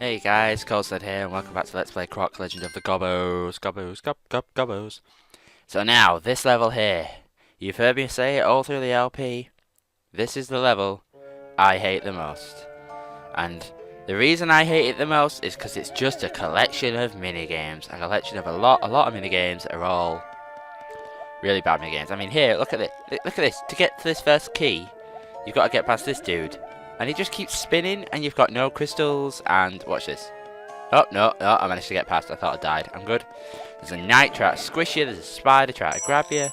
Hey guys, KoldsnedLP here, and welcome back to Let's Play Croc Legend of the Gobos. Gobos. So now, this level here, you've heard me say it all through the LP, this is the level I hate the most. And the reason I hate it the most is because it's just a collection of minigames. A collection of a lot of minigames that are all really bad minigames. I mean here, look at this. To get to this first key, you've got to get past this dude. And he just keeps spinning, and you've got no crystals, and watch this. Oh, no, I managed to get past. I thought I died. I'm good. There's a knight trying to squish you, there's a spider trying to grab you.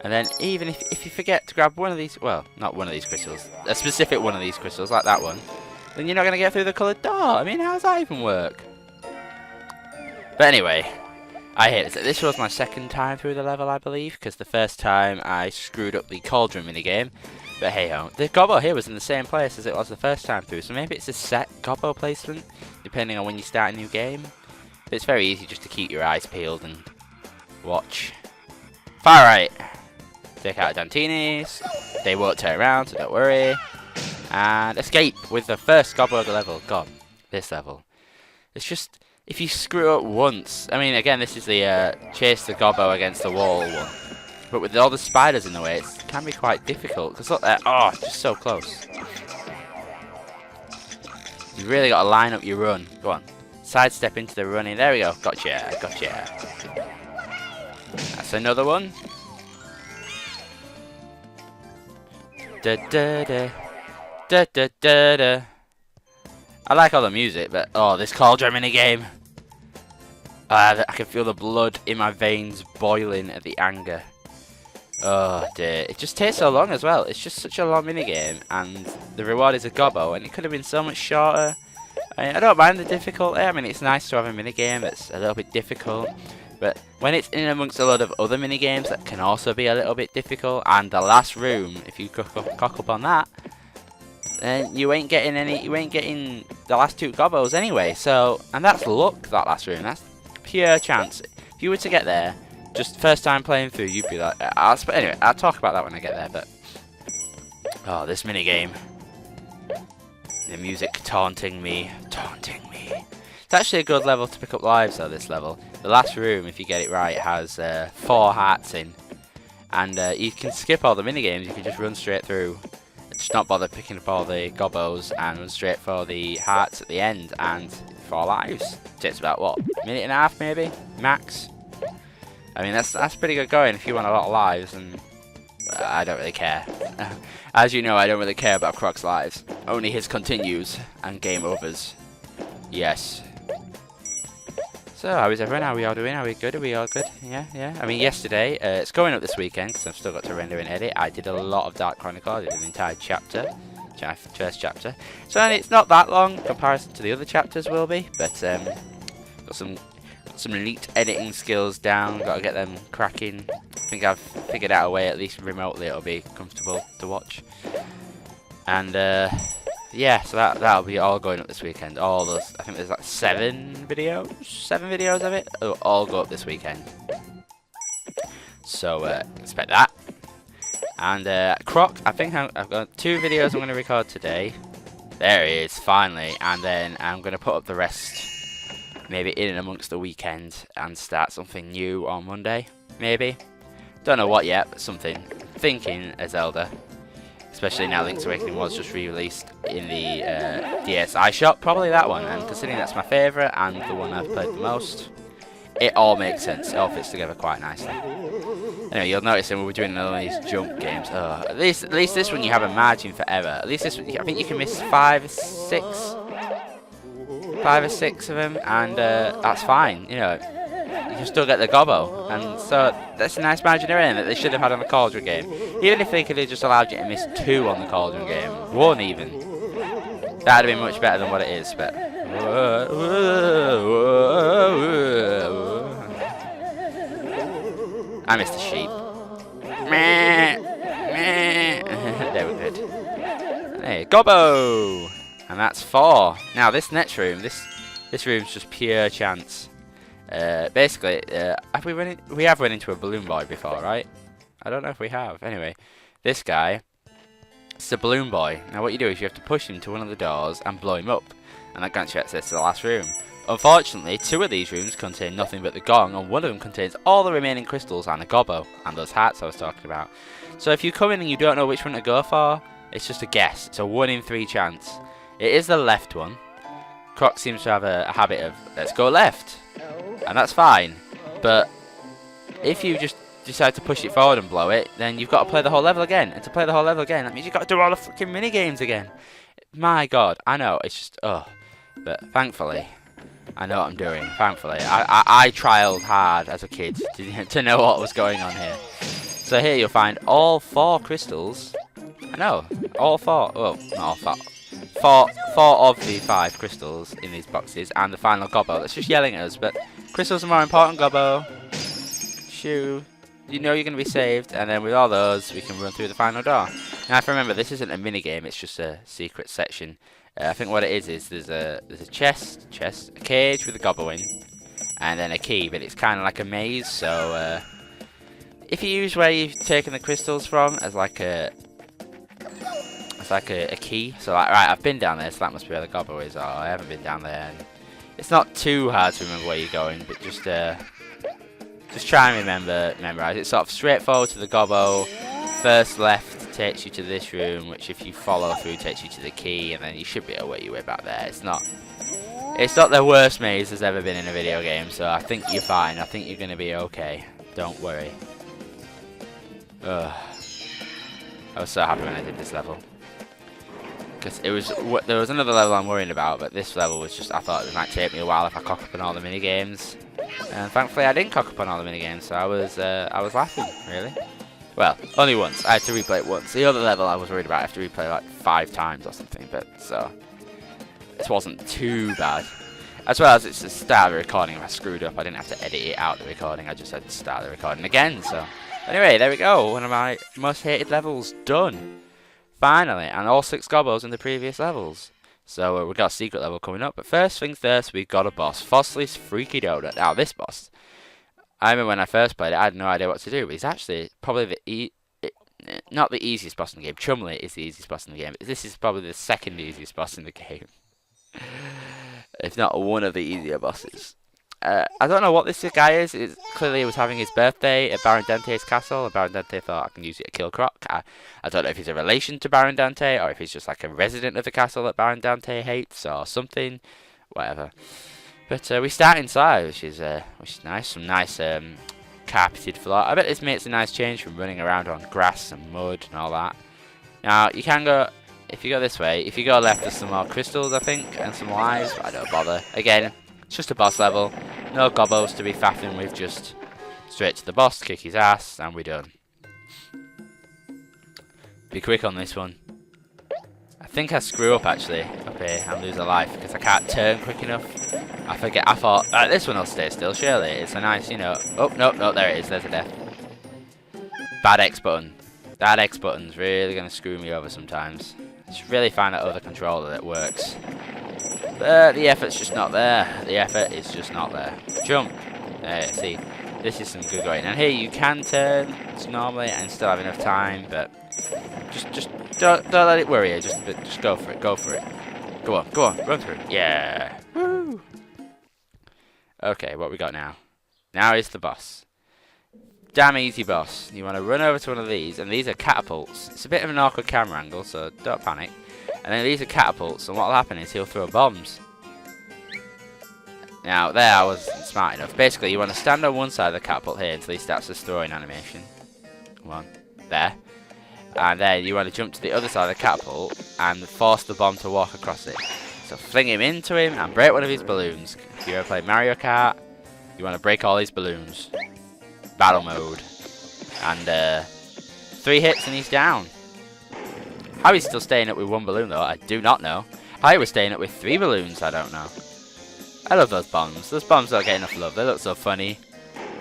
And then even if you forget to grab one of these, well, not one of these crystals, a specific one of these crystals, like that one, then you're not going to get through the coloured door. I mean, how does that even work? But anyway, I hate this. This was my second time through the level, I believe, because the first time I screwed up the cauldron minigame. But hey ho, the Gobbo here was in the same place as it was the first time through, so maybe it's a set Gobbo placement, depending on when you start a new game. But it's very easy just to keep your eyes peeled and watch. Far right! Take out Dantini's, they won't turn around, so don't worry. And escape with the first Gobbo of the level. God, this level. It's just, if you screw up once, I mean again this is the chase the Gobbo against the wall one. But with all the spiders in the way, it can be quite difficult. Because look there, oh, just so close. You really got to line up your run. Go on, sidestep into the running. There we go. Gotcha. That's another one. Da da da, da da da da. I like all the music, but oh, this cauldron minigame. I can feel the blood in my veins boiling at the anger. Oh dear, it just takes so long as well. It's just such a long minigame, and the reward is a Gobbo, and it could have been so much shorter. I don't mind the difficulty. I mean, it's nice to have a minigame that's a little bit difficult, but when it's in amongst a lot of other minigames that can also be a little bit difficult, and the last room, if you cock up on that, then you ain't getting the last two Gobbos anyway. So, and that's luck, that last room. That's pure chance. If you were to get there, just first time playing through, you'd be like, anyway, I'll talk about that when I get there, but oh, this minigame. The music taunting me. It's actually a good level to pick up lives though, this level. The last room, if you get it right, has 4 hearts in. And you can skip all the minigames, you can just run straight through. Just not bother picking up all the Gobbos and run straight for the hearts at the end and 4 lives. Takes about, what, a minute and a half maybe? Max? I mean, that's pretty good going if you want a lot of lives, and I don't really care. As you know, I don't really care about Croc's lives. Only his continues and game overs. Yes. So, how is everyone? How are we all doing? Are we good? Are we all good? Yeah. I mean, yesterday, it's going up this weekend, because I've still got to render and edit. I did a lot of Dark Chronicle. I did an entire chapter. First chapter. So, and it's not that long in comparison to the other chapters will be, but got some elite editing skills down, got to get them cracking. I think I've figured out a way, at least remotely, it'll be comfortable to watch. And yeah, so that'll be all going up this weekend. All those, I think there's like 7 videos of it. It'll all go up this weekend. So expect that. And Croc, I think I've got 2 videos I'm going to record today. There he is, finally. And then I'm going to put up the rest maybe in and amongst the weekend and start something new on Monday, maybe. Don't know what yet, but something. Thinking a Zelda. Especially now Link's Awakening was just re-released in the DSi shop. Probably that one, and considering that's my favourite and the one I've played the most, it all makes sense. It all fits together quite nicely. Anyway, you'll notice when we're doing another of these jump games, at least this one you have a margin for error. At least this one, I think you can miss 5 or 6 of them, and that's fine. You know, you can still get the Gobbo, and so that's a nice margin of error that they should have had on the Cauldron game. Even if they could have just allowed you to miss 2 on the Cauldron game, 1 even, that'd have been much better than what it is. But I missed the sheep. They were good. Hey, Gobbo! And that's 4. Now this next room, this room's just pure chance. Basically, we have run into a balloon boy before, right? I don't know if we have. Anyway, this guy, it's a balloon boy. Now what you do is you have to push him to one of the doors and blow him up. and that grants you access to the last room. Unfortunately, 2 of these rooms contain nothing but the gong, and 1 of them contains all the remaining crystals and a gobbo, and those hats I was talking about. So if you come in and you don't know which one to go for, it's just a guess. It's a 1 in 3 chance. It is the left one. Croc seems to have a habit of, let's go left, and that's fine. But if you just decide to push it forward and blow it, then you've got to play the whole level again. And to play the whole level again, that means you've got to do all the freaking mini games again. My God, I know, it's just, ugh. But thankfully, I know what I'm doing, thankfully. I trialed hard as a kid to know what was going on here. So here you'll find all 4 crystals. I know, all 4. Oh, not all 4. 4 of the 5 crystals in these boxes, and the final gobbo that's just yelling at us. But crystals are more important, gobbo. Shoo. You know you're going to be saved, and then with all those, we can run through the final door. Now, if you remember, this isn't a mini game; it's just a secret section. I think what it is there's a chest, a cage with a gobbo in, and then a key. But it's kind of like a maze. So if you use where you've taken the crystals from as like a key, so like, right, I've been down there, so that must be where the gobbo is. Oh, I haven't been down there. And it's not too hard to remember where you're going, but just try and memorize. It's sort of straightforward to the gobbo. First left takes you to this room, which if you follow through takes you to the key, and then you should be able to work your way back there. It's not the worst maze there's ever been in a video game, so I think you're fine. I think you're going to be okay. Don't worry. Ugh. I was so happy when I did this level. Because there was another level I'm worrying about, but this level was just, I thought it might take me a while if I cock up on all the mini games. And thankfully I didn't cock up on all the mini games, so I was laughing, really. Well, only once. I had to replay it once. The other level I was worried about, I have to replay like 5 times or something, but so this wasn't too bad. As well as it's the start of the recording. If I screwed up, I didn't have to edit it out the recording. I just had to start the recording again. So anyway, there we go. One of my most hated levels done. Finally, and all 6 gobbos in the previous levels. So we've got a secret level coming up. But first things first, we've got a boss. Fossley's Freaky Donut. Now this boss, I remember when I first played it, I had no idea what to do. But he's actually probably not the easiest boss in the game. Chumley is the easiest boss in the game. This is probably the 2nd easiest boss in the game. If not one of the easier bosses. I don't know what this guy is. Clearly he was having his birthday at Baron Dante's castle, and Baron Dante thought I can use it to kill Croc. I don't know if he's a relation to Baron Dante, or if he's just like a resident of the castle that Baron Dante hates, or something. Whatever. But we start inside, which is nice. Some nice carpeted floor. I bet this makes a nice change from running around on grass and mud and all that. Now, you can go, if you go this way, if you go left, there's some more crystals, I think, and some lives, but I don't bother. Again, it's just a boss level. No gobbos to be faffing with, just straight to the boss, kick his ass, and we're done. Be quick on this one. I think I screw up, actually, up here, and lose a life, because I can't turn quick enough. I forget, I thought, this one will stay still, surely. It's a nice, you know, oh, no, there it is, there's a death. Bad X button. That X button's really going to screw me over sometimes. I should really find that other controller that works. But the effort's just not there. The effort is just not there. Jump. There, see, this is some good going. And here you can turn normally and still have enough time, but just don't let it worry you. Just go for it. Go for it. Go on, run through. Yeah. Woo. Okay, what we got now? Now is the boss. Damn easy boss. You want to run over to one of these, and these are catapults. It's a bit of an awkward camera angle, so don't panic. And then these are catapults, and what will happen is he'll throw bombs. Now, there I wasn't smart enough. Basically, you want to stand on one side of the catapult here until he starts his throwing animation. Come on. There. And then you want to jump to the other side of the catapult and force the bomb to walk across it. So fling him into him and break one of his balloons. If you ever play Mario Kart, you want to break all these balloons. Battle mode. And 3 hits and he's down. How he's still staying up with 1 balloon though, I do not know. How he was staying up with 3 balloons, I don't know. I love those bombs. Those bombs don't get enough love. They look so funny.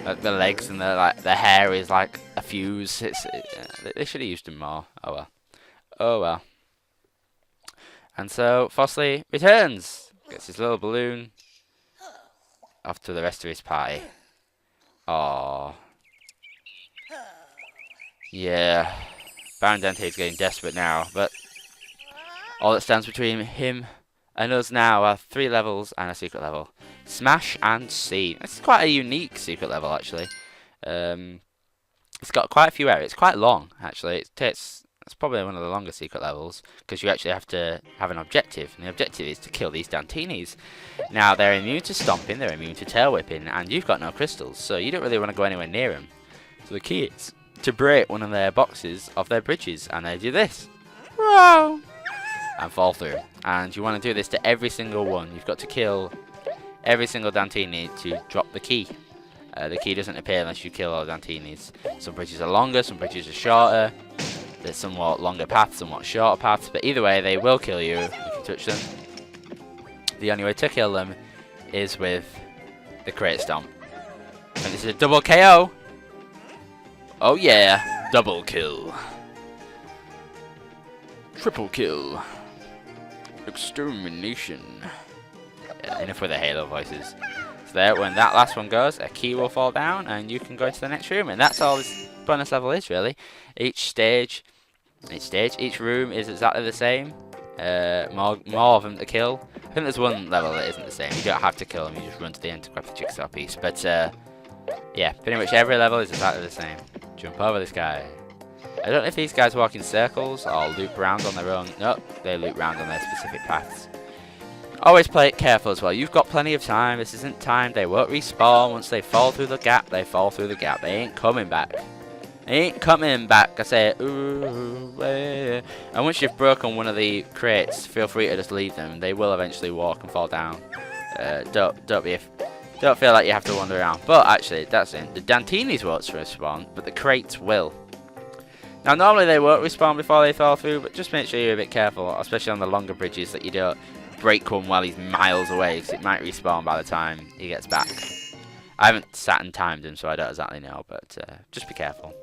Like the legs and the hair is like a fuse. They should have used them more. Oh well. Oh well. And so Fossley returns. Gets his little balloon. Off to the rest of his party. Aww. Yeah. Baron Dante's getting desperate now, but all that stands between him And us now are 3 levels and a secret level. Smash and Scene. It's quite a unique secret level, actually. It's got quite a few areas. It's quite long, actually. It's probably one of the longer secret levels, because you actually have to have an objective, and the objective is to kill these Dantinis. Now, they're immune to stomping, they're immune to tail whipping, and you've got no crystals, so you don't really want to go anywhere near them. So the key is to break one of their boxes of their bridges, and they do this. Whoa! And fall through. And you want to do this to every single one. You've got to kill every single Dantini to drop the key. The key doesn't appear unless you kill all the Dantinis. Some bridges are longer, some bridges are shorter. There's somewhat longer paths, somewhat shorter paths, but either way, they will kill you if you touch them. The only way to kill them is with the crate stomp. And this is a double KO. Oh yeah, double kill. Triple kill. Extermination. Yeah, enough with the Halo voices. So there, when that last one goes, a key will fall down and you can go into the next room, and that's all this bonus level is, really. Each room is exactly the same. More of them to kill. I think there's one level that isn't the same. You don't have to kill them, you just run to the end to grab the jigsaw piece. But yeah, pretty much every level is exactly the same. Jump over this guy. I don't know if these guys walk in circles or loop around on their own. No, they loop around on their specific paths. Always play it careful as well. You've got plenty of time. This isn't time. They won't respawn. Once they fall through the gap, they fall through the gap. They ain't coming back. They ain't coming back. I say, ooh, yeah. And once you've broken one of the crates, feel free to just leave them. They will eventually walk and fall down. Don't feel like you have to wander around. But actually, that's it. The Dantinis won't respawn, but the crates will. Now, normally they won't respawn before they fall through, but just make sure you're a bit careful, especially on the longer bridges, that you don't break one while he's miles away, because it might respawn by the time he gets back. I haven't sat and timed him, so I don't exactly know, but just be careful.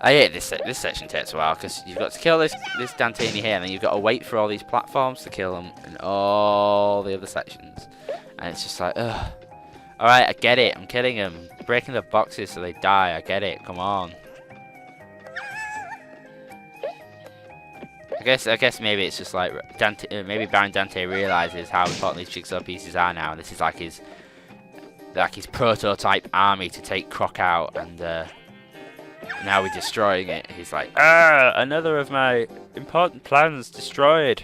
I hate this section takes a while, because you've got to kill this Dantini here, and then you've got to wait for all these platforms to kill them in all the other sections. And it's just like, ugh. Alright, I get it, I'm killing them. Breaking the boxes so they die, I get it, come on. I guess maybe it's just like maybe Baron Dante realizes how important these jigsaw pieces are now, and this is like his prototype army to take Croc out, and now we're destroying it. He's like, another of my important plans destroyed.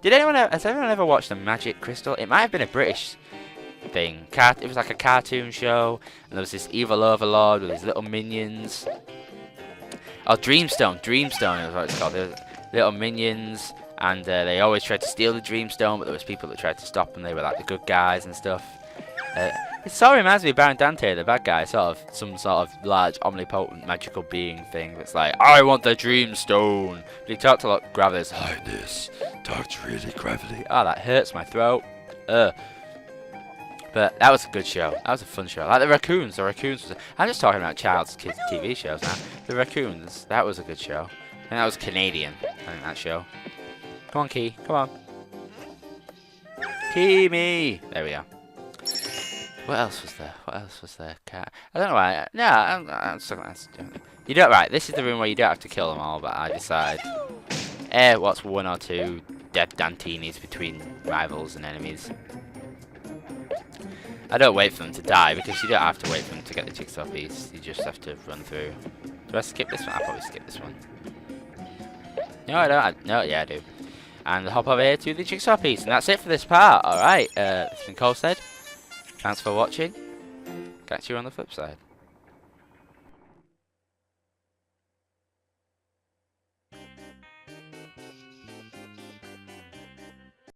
Has anyone ever watched the Magic Crystal? It might have been a British thing. It was like a cartoon show, and there was this evil overlord with his little minions. Oh, Dreamstone is what it's called. Little minions, and they always tried to steal the Dreamstone, but there was people that tried to stop them. They were like the good guys and stuff. It sort of reminds me of Baron Dante, the bad guy, some sort of large, omnipotent, magical being thing that's like, I want the Dreamstone. But he talked a lot gravelly, like this. Talks really gravelly. Oh, that hurts my throat. But that was a good show. That was a fun show. Like the raccoons. I'm just talking about kids TV shows now. The raccoons. That was a good show. I think that was Canadian, I think, that show. Come on, Key. Come on. Key me! There we are. What else was there? Cat. I don't know why. No, I'm still going to do it. You don't, right, this is the room where you don't have to kill them all, but I decided. What's 1 or 2 dead Dantinis between rivals and enemies? I don't wait for them to die, because you don't have to wait for them to get the jigsaw piece. You just have to run through. Do I skip this one? I'll probably skip this one. No, I don't. No, yeah, I do. And hop over here to the jigsaw piece. And that's it for this part. Alright, it's been Koldsned. Thanks for watching. Catch you on the flip side.